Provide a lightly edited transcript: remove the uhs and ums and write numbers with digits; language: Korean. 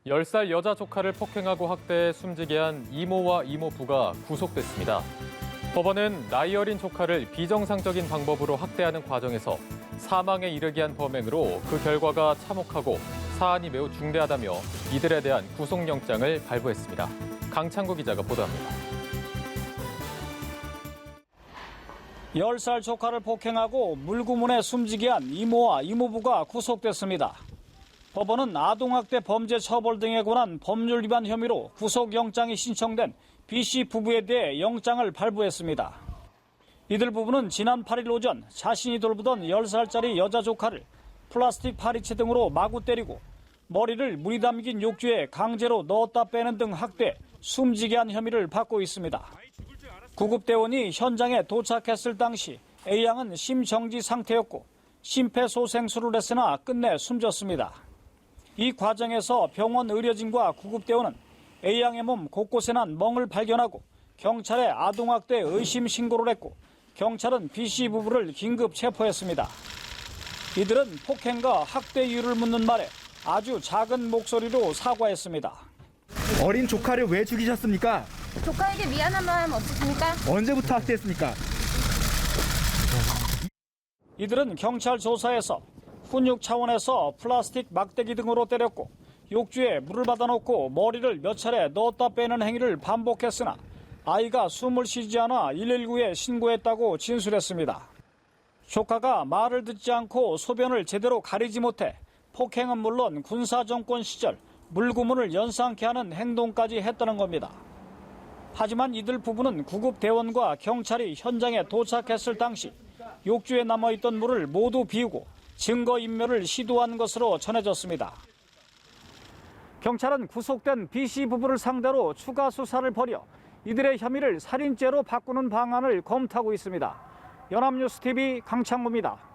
10살 여자 조카를 폭행하고 학대해 숨지게 한 이모와 이모부가 구속됐습니다. 법원은 나이 어린 조카를 비정상적인 방법으로 학대하는 과정에서 사망에 이르게 한 범행으로 그 결과가 참혹하고 사안이 매우 중대하다며 이들에 대한 구속영장을 발부했습니다. 강창구 기자가 보도합니다. 10살 조카를 폭행하고 물구문에 숨지게 한 이모와 이모부가 구속됐습니다. 법원은 아동학대 범죄 처벌 등에 관한 법률 위반 혐의로 구속영장이 신청된 B씨 부부에 대해 영장을 발부했습니다. 이들 부부는 지난 8일 오전 자신이 돌보던 10살짜리 여자 조카를 플라스틱 파리채 등으로 마구 때리고 머리를 물이 담긴 욕조에 강제로 넣었다 빼는 등 학대, 숨지게 한 혐의를 받고 있습니다. 구급대원이 현장에 도착했을 당시 A양은 심정지 상태였고 심폐소생술을 했으나 끝내 숨졌습니다. 이 과정에서 병원 의료진과 구급대원은 A양의 몸 곳곳에 난 멍을 발견하고 경찰에 아동학대 의심 신고를 했고 경찰은 B씨 부부를 긴급 체포했습니다. 이들은 폭행과 학대 이유를 묻는 말에 아주 작은 목소리로 사과했습니다. 어린 조카를 왜 죽이셨습니까? 조카에게 미안한 마음 없으십니까? 언제부터 학대했습니까? 이들은 경찰 조사에서 훈육 차원에서 플라스틱 막대기 등으로 때렸고 욕조에 물을 받아놓고 머리를 몇 차례 넣었다 빼는 행위를 반복했으나 아이가 숨을 쉬지 않아 119에 신고했다고 진술했습니다. 조카가 말을 듣지 않고 소변을 제대로 가리지 못해 폭행은 물론 군사정권 시절 물구문을 연상케 하는 행동까지 했다는 겁니다. 하지만 이들 부부는 구급대원과 경찰이 현장에 도착했을 당시 욕조에 남아있던 물을 모두 비우고 증거인멸을 시도한 것으로 전해졌습니다. 경찰은 구속된 B씨 부부를 상대로 추가 수사를 벌여 이들의 혐의를 살인죄로 바꾸는 방안을 검토하고 있습니다. 연합뉴스TV 강창구입니다.